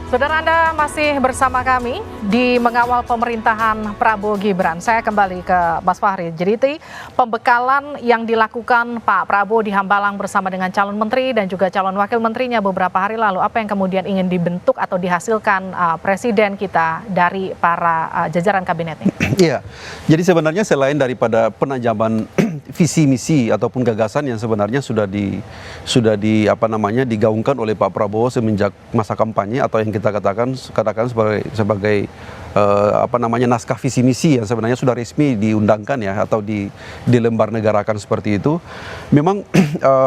Saudara, Anda masih bersama kami di mengawal pemerintahan Prabowo Gibran. Saya kembali ke Mas Fahri. Jadi pembekalan yang dilakukan Pak Prabowo di Hambalang bersama dengan calon menteri dan juga calon wakil menterinya beberapa hari lalu, apa yang kemudian ingin dibentuk atau dihasilkan presiden kita dari para jajaran kabinetnya? Iya, jadi sebenarnya selain daripada penajaman visi misi ataupun gagasan yang sebenarnya sudah digaungkan oleh Pak Prabowo semenjak masa kampanye atau yang kita katakan sebagai naskah visi misi yang sebenarnya sudah resmi diundangkan ya atau dilembar negarakan seperti itu. Memang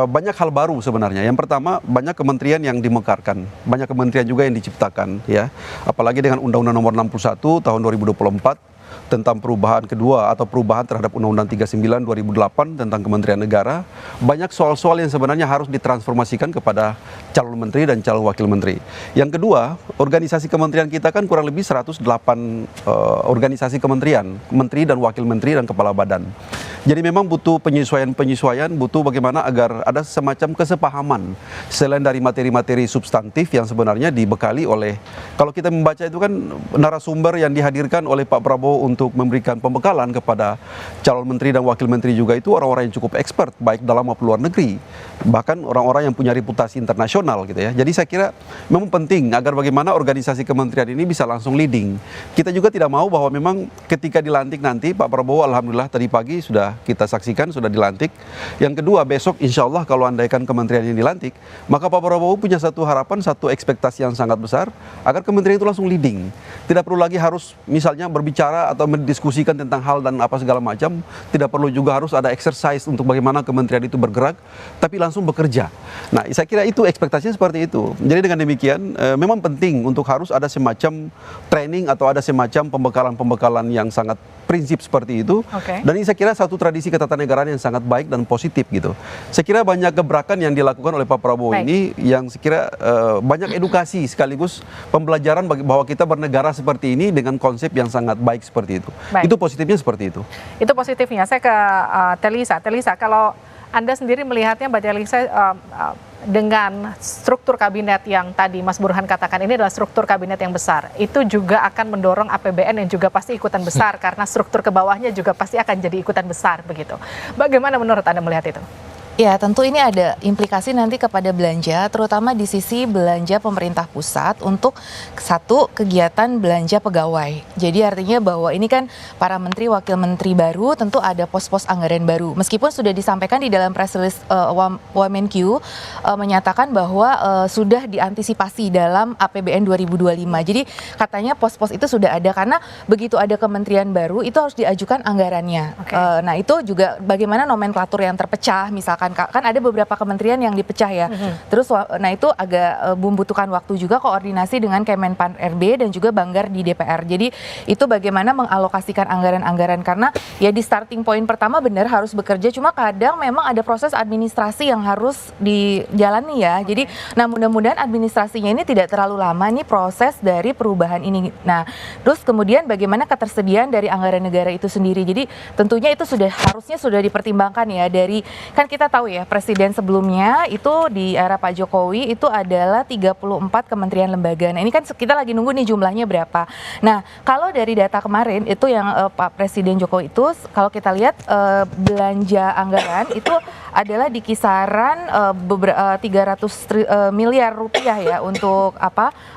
banyak hal baru sebenarnya. Yang pertama, banyak kementerian yang dimekarkan, banyak kementerian juga yang diciptakan ya. Apalagi dengan Undang-Undang Nomor 61 tahun 2024 tentang perubahan kedua atau perubahan terhadap Undang-Undang 39 2008 tentang Kementerian Negara, banyak soal-soal yang sebenarnya harus ditransformasikan kepada calon menteri dan calon wakil menteri. Yang kedua, organisasi kementerian kita kan kurang lebih 108 organisasi kementerian, menteri dan wakil menteri dan kepala badan. Jadi memang butuh penyesuaian, butuh bagaimana agar ada semacam kesepahaman selain dari materi-materi substantif yang sebenarnya dibekali oleh, kalau kita membaca itu kan narasumber yang dihadirkan oleh Pak Prabowo untuk memberikan pembekalan kepada calon menteri dan wakil menteri juga itu orang-orang yang cukup expert baik dalam maupun luar negeri, bahkan orang-orang yang punya reputasi internasional gitu ya. Jadi saya kira memang penting agar bagaimana organisasi kementerian ini bisa langsung leading. Kita juga tidak mau bahwa memang ketika dilantik nanti Pak Prabowo alhamdulillah tadi pagi sudah kita saksikan sudah dilantik. Yang kedua, besok insya Allah kalau andaikan kementerian ini dilantik, maka Pak Prabowo punya satu harapan, satu ekspektasi yang sangat besar agar kementerian itu langsung leading. Tidak perlu lagi harus misalnya berbicara atau mendiskusikan tentang hal dan apa segala macam. Tidak perlu juga harus ada exercise untuk bagaimana kementerian itu bergerak, tapi langsung bekerja. Nah, saya kira itu ekspektasinya seperti itu. Jadi dengan demikian memang penting untuk harus ada semacam training atau ada semacam pembekalan-pembekalan yang sangat prinsip seperti itu. Okay. Dan ini saya kira satu tradisi ketatanegaraan yang sangat baik dan positif gitu. Saya kira banyak gebrakan yang dilakukan oleh Pak Prabowo ini yang saya kira banyak edukasi sekaligus pembelajaran bahwa kita bernegara seperti ini dengan konsep yang sangat baik seperti itu. Itu positifnya seperti itu. Itu positifnya. Saya ke Telisa. Telisa, kalau Anda sendiri melihatnya, Mbak Telisa, dengan struktur kabinet yang tadi Mas Burhan katakan ini adalah struktur kabinet yang besar, itu juga akan mendorong APBN yang juga pasti ikutan besar karena struktur ke bawahnya juga pasti akan jadi ikutan besar begitu. Bagaimana menurut Anda melihat itu? Ya, tentu ini ada implikasi nanti kepada belanja, terutama di sisi belanja pemerintah pusat untuk satu kegiatan belanja pegawai. Jadi artinya bahwa ini kan para menteri, wakil menteri baru tentu ada pos-pos anggaran baru. Meskipun sudah disampaikan di dalam press release Wamenkyu menyatakan bahwa sudah diantisipasi dalam APBN 2025. Jadi katanya pos-pos itu sudah ada karena begitu ada kementerian baru itu harus diajukan anggarannya. Okay. Nah itu juga bagaimana nomenklatur yang terpecah, misalkan kan ada beberapa kementerian yang dipecah ya. Terus nah itu agak membutuhkan waktu juga koordinasi dengan Kemenpan RB dan juga Banggar di DPR. Jadi itu bagaimana mengalokasikan anggaran-anggaran karena ya di starting point pertama benar harus bekerja, cuma kadang memang ada proses administrasi yang harus dijalani ya. Jadi nah mudah-mudahan administrasinya ini tidak terlalu lama nih proses dari perubahan ini. Nah, terus kemudian bagaimana ketersediaan dari anggaran negara itu sendiri. Jadi tentunya itu harusnya sudah dipertimbangkan ya dari, kan kita tahu ya presiden sebelumnya itu di era Pak Jokowi itu adalah 34 kementerian lembaga. Nah ini kan kita lagi nunggu nih jumlahnya berapa. Nah kalau dari data kemarin itu yang Pak Presiden Jokowi itu kalau kita lihat belanja anggaran itu adalah di kisaran 300 miliar rupiah ya untuk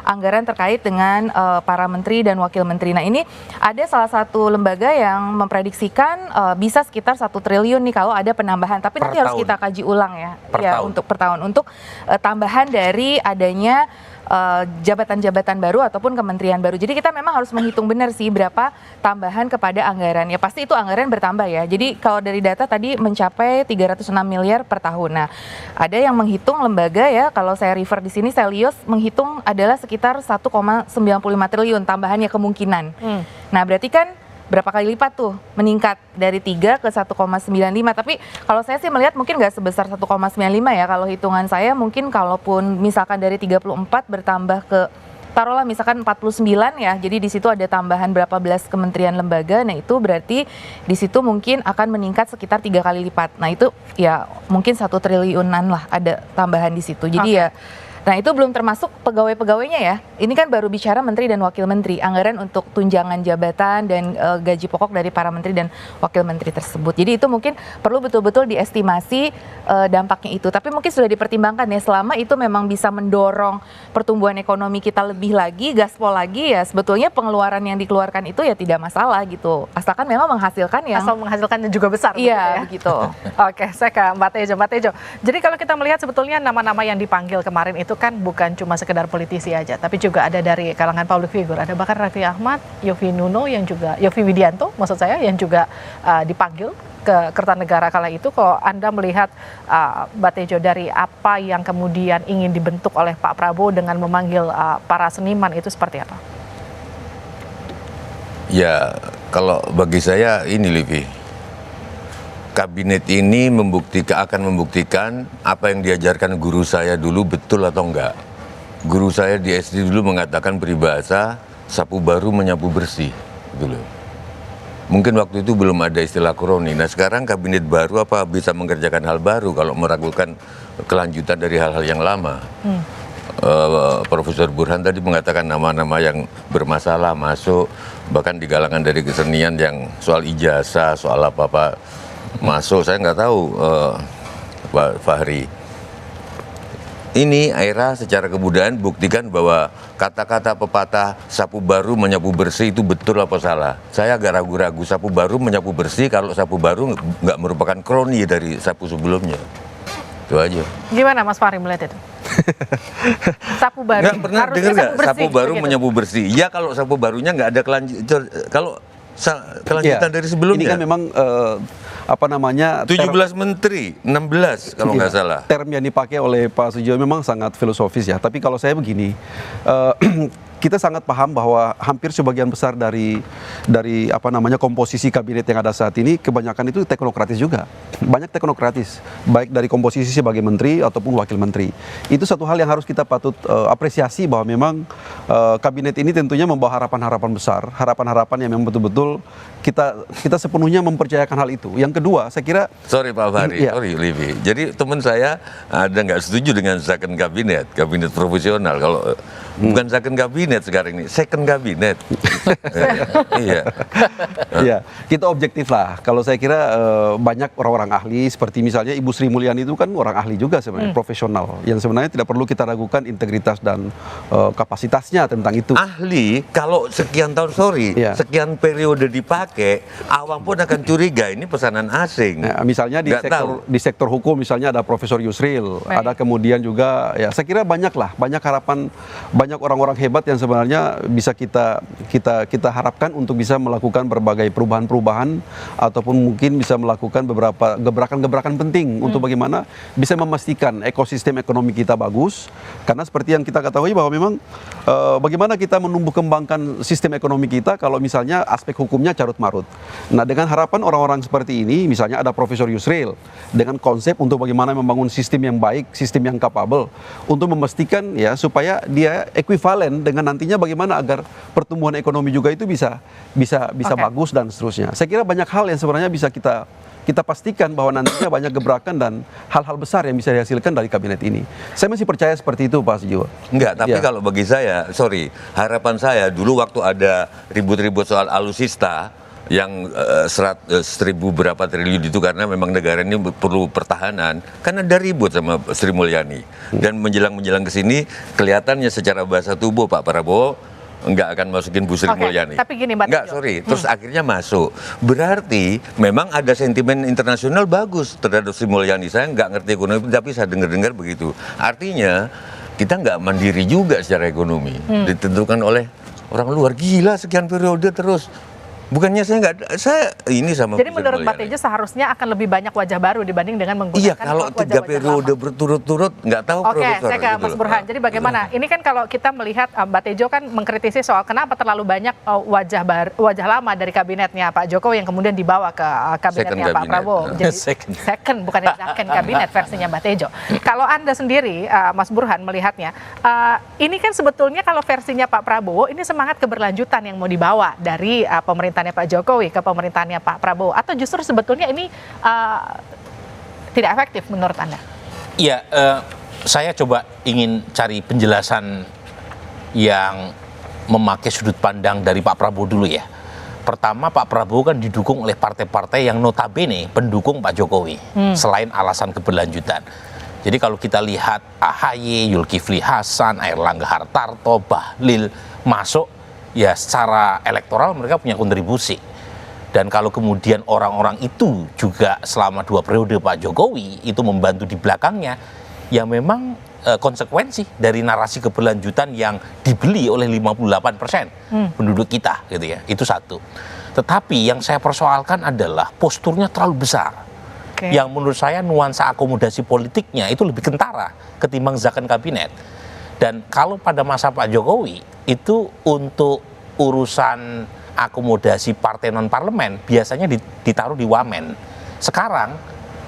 anggaran terkait dengan para menteri dan wakil menteri. Nah ini ada salah satu lembaga yang memprediksikan bisa sekitar 1 triliun nih kalau ada penambahan. Tapi nanti harus kita kaji ulang ya, untuk per tahun untuk tambahan dari adanya jabatan-jabatan baru ataupun kementerian baru. Jadi kita memang harus menghitung benar sih berapa tambahan kepada anggaran. Ya pasti itu anggaran bertambah ya. Jadi kalau dari data tadi mencapai 306 miliar per tahun. Nah, ada yang menghitung lembaga ya, kalau saya refer di sini Selios menghitung adalah sekitar 1,95 triliun tambahannya kemungkinan. Nah, berarti kan berapa kali lipat tuh meningkat dari 3 ke 1,95. Tapi kalau saya sih melihat mungkin nggak sebesar 1,95 ya. Kalau hitungan saya mungkin kalaupun misalkan dari 34 bertambah ke taruhlah misalkan 49 ya. Jadi di situ ada tambahan berapa belas kementerian lembaga. Nah, itu berarti di situ mungkin akan meningkat sekitar 3 kali lipat. Nah, itu ya mungkin 1 triliunan lah ada tambahan di situ. Jadi ya Nah itu belum termasuk pegawai-pegawainya ya. Ini kan baru bicara menteri dan wakil menteri, anggaran untuk tunjangan jabatan dan gaji pokok dari para menteri dan wakil menteri tersebut. Jadi itu mungkin perlu betul-betul diestimasi dampaknya itu. Tapi mungkin sudah dipertimbangkan ya, selama itu memang bisa mendorong pertumbuhan ekonomi kita lebih lagi, gaspol lagi, ya sebetulnya pengeluaran yang dikeluarkan itu ya tidak masalah gitu. Asalkan memang menghasilkan yang... Asal menghasilkannya juga besar. Iya, begitu. Oke, saya ke Mbak Tejo. Mbak Tejo, jadi kalau kita melihat sebetulnya nama-nama yang dipanggil kemarin itu kan bukan cuma sekedar politisi aja, tapi juga ada dari kalangan public figure. Ada bahkan Raffi Ahmad, Yovie Widianto, maksud saya, yang juga dipanggil ke Kertanegara kala itu. Kalau Anda melihat Mbak Tejo dari apa yang kemudian ingin dibentuk oleh Pak Prabowo dengan memanggil para seniman itu seperti apa? Ya, kalau bagi saya ini Livi, kabinet ini akan membuktikan apa yang diajarkan guru saya dulu betul atau enggak. Guru saya di SD dulu mengatakan peribahasa sapu baru menyapu bersih, gitu loh. Mungkin waktu itu belum ada istilah kroni. Nah sekarang kabinet baru apa bisa mengerjakan hal baru kalau meragukan kelanjutan dari hal-hal yang lama. Profesor Burhan tadi mengatakan nama-nama yang bermasalah masuk, bahkan di kalangan dari kesenian yang soal ijazah, soal apa-apa masuk. Saya nggak tahu Pak Fahri. Ini Aira secara kebudayaan buktikan bahwa kata-kata pepatah sapu baru menyapu bersih itu betul apa salah. Saya agak ragu-ragu, sapu baru menyapu bersih kalau sapu baru nggak merupakan kroni dari sapu sebelumnya. Itu aja. Gimana Mas Fahri melihat itu? Sapu baru. Nggak pernah dengar nggak sapu baru menyapu bersih? Ya kalau sapu barunya nggak ada kelanjutan. Kalau kelanjutan dari sebelumnya. Ini kan memang 17 menteri, 16 kalau nggak salah. Term yang dipakai oleh Pak Sujiwo memang sangat filosofis ya. Tapi kalau saya begini, kita sangat paham bahwa hampir sebagian besar dari komposisi kabinet yang ada saat ini kebanyakan itu teknokratis juga. Banyak teknokratis, baik dari komposisi sebagai menteri ataupun wakil menteri. Itu satu hal yang harus kita patut apresiasi, bahwa memang kabinet ini tentunya membawa harapan-harapan besar, harapan-harapan yang memang betul-betul kita sepenuhnya mempercayakan hal itu. Yang kedua, saya kira sorry Pak Fahri, sorry Livi. Jadi teman saya ada nggak setuju dengan second kabinet profesional. Kalau bukan second kabinet sekarang ini, second kabinet. Iya. Iya, kita objektif lah. Kalau saya kira banyak orang-orang ahli, seperti misalnya Ibu Sri Mulyani itu kan orang ahli juga sebenarnya, profesional. Yang sebenarnya tidak perlu kita ragukan integritas dan kapasitasnya tentang itu. Ahli, kalau sekian tahun, sekian periode dipakai, awam pun akan curiga ini pesanan asing. Nah, misalnya di sektor hukum misalnya ada Profesor Yusril, ada kemudian juga ya saya kira banyak harapan, banyak orang-orang hebat yang sebenarnya bisa kita harapkan untuk bisa melakukan berbagai perubahan-perubahan ataupun mungkin bisa melakukan beberapa gebrakan-gebrakan penting untuk bagaimana bisa memastikan ekosistem ekonomi kita bagus. Karena seperti yang kita ketahui bahwa memang bagaimana kita menumbuh kembangkan sistem ekonomi kita kalau misalnya aspek hukumnya carut marut. Nah, dengan harapan orang-orang seperti ini, misalnya ada Profesor Yusril dengan konsep untuk bagaimana membangun sistem yang baik, sistem yang capable untuk memastikan ya supaya dia ekuivalen dengan nantinya bagaimana agar pertumbuhan ekonomi juga itu bisa bagus dan seterusnya. Saya kira banyak hal yang sebenarnya bisa kita pastikan bahwa nantinya banyak gebrakan dan hal-hal besar yang bisa dihasilkan dari kabinet ini. Saya masih percaya seperti itu, Pak Sujiwo. Enggak, tapi kalau bagi saya, harapan saya dulu waktu ada ribut-ribut soal alutsista yang 1.000 berapa triliun itu, karena memang negara ini perlu pertahanan, kan ada ribut sama Sri Mulyani. Dan menjelang ke sini kelihatannya secara bahasa tubuh Pak Prabowo enggak akan masukin Bu Sri Mulyani. Tapi gini Mbak Tejo. Terus akhirnya masuk. Berarti memang ada sentimen internasional bagus terhadap Sri Mulyani. Saya nggak ngerti ekonomi, tapi saya dengar begitu. Artinya kita nggak mandiri juga secara ekonomi. Ditentukan oleh orang luar. Gila, sekian periode terus. Bukannya saya ini sama. Jadi menurut Mbak Tejo seharusnya akan lebih banyak wajah baru dibanding dengan menggunakan Iya, kalau 3 periode berturut-turut nggak tahu. Oke, saya ke Mas Burhan. Jadi bagaimana? Ini kan kalau kita melihat Mbak Tejo kan mengkritisi soal kenapa terlalu banyak wajah lama dari kabinetnya Pak Jokowi yang kemudian dibawa ke kabinetnya Pak Prabowo. Jadi second bukan second kabinet versinya Mbak Tejo. Kalau Anda sendiri Mas Burhan melihatnya, ini kan sebetulnya kalau versinya Pak Prabowo ini semangat keberlanjutan yang mau dibawa dari pemerintahan Pak Jokowi ke pemerintahannya Pak Prabowo, atau justru sebetulnya ini tidak efektif menurut Anda? Iya, saya coba ingin cari penjelasan yang memakai sudut pandang dari Pak Prabowo dulu ya. Pertama, Pak Prabowo kan didukung oleh partai-partai yang notabene pendukung Pak Jokowi, selain alasan keberlanjutan. Jadi kalau kita lihat AHY, Zulkifli Hasan, Airlangga Hartarto, Bahlil masuk, ya secara elektoral mereka punya kontribusi. Dan kalau kemudian orang-orang itu juga selama 2 periode Pak Jokowi itu membantu di belakangnya, ya memang konsekuensi dari narasi keberlanjutan yang dibeli oleh 58% penduduk kita gitu ya. Itu satu. Tetapi yang saya persoalkan adalah posturnya terlalu besar. Yang menurut saya nuansa akomodasi politiknya itu lebih kentara ketimbang zakon kabinet. Dan kalau pada masa Pak Jokowi itu untuk urusan akomodasi partai non parlemen biasanya ditaruh di wamen. Sekarang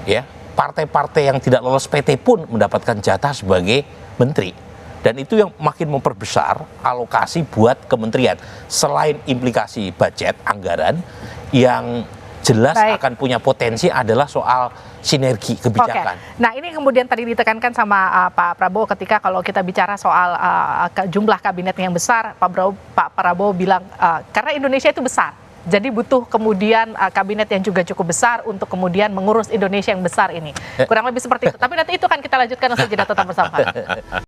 ya partai-partai yang tidak lolos PT pun mendapatkan jatah sebagai menteri. Dan itu yang makin memperbesar alokasi buat kementerian. Selain implikasi budget, anggaran, yang jelas akan punya potensi adalah soal sinergi kebijakan. Nah ini kemudian tadi ditekankan sama Pak Prabowo ketika kalau kita bicara soal jumlah kabinet yang besar, Pak Prabowo bilang karena Indonesia itu besar. Jadi butuh kemudian kabinet yang juga cukup besar untuk kemudian mengurus Indonesia yang besar ini. Kurang lebih seperti itu. Tapi nanti itu kan kita lanjutkan sejenak, tetap bersama.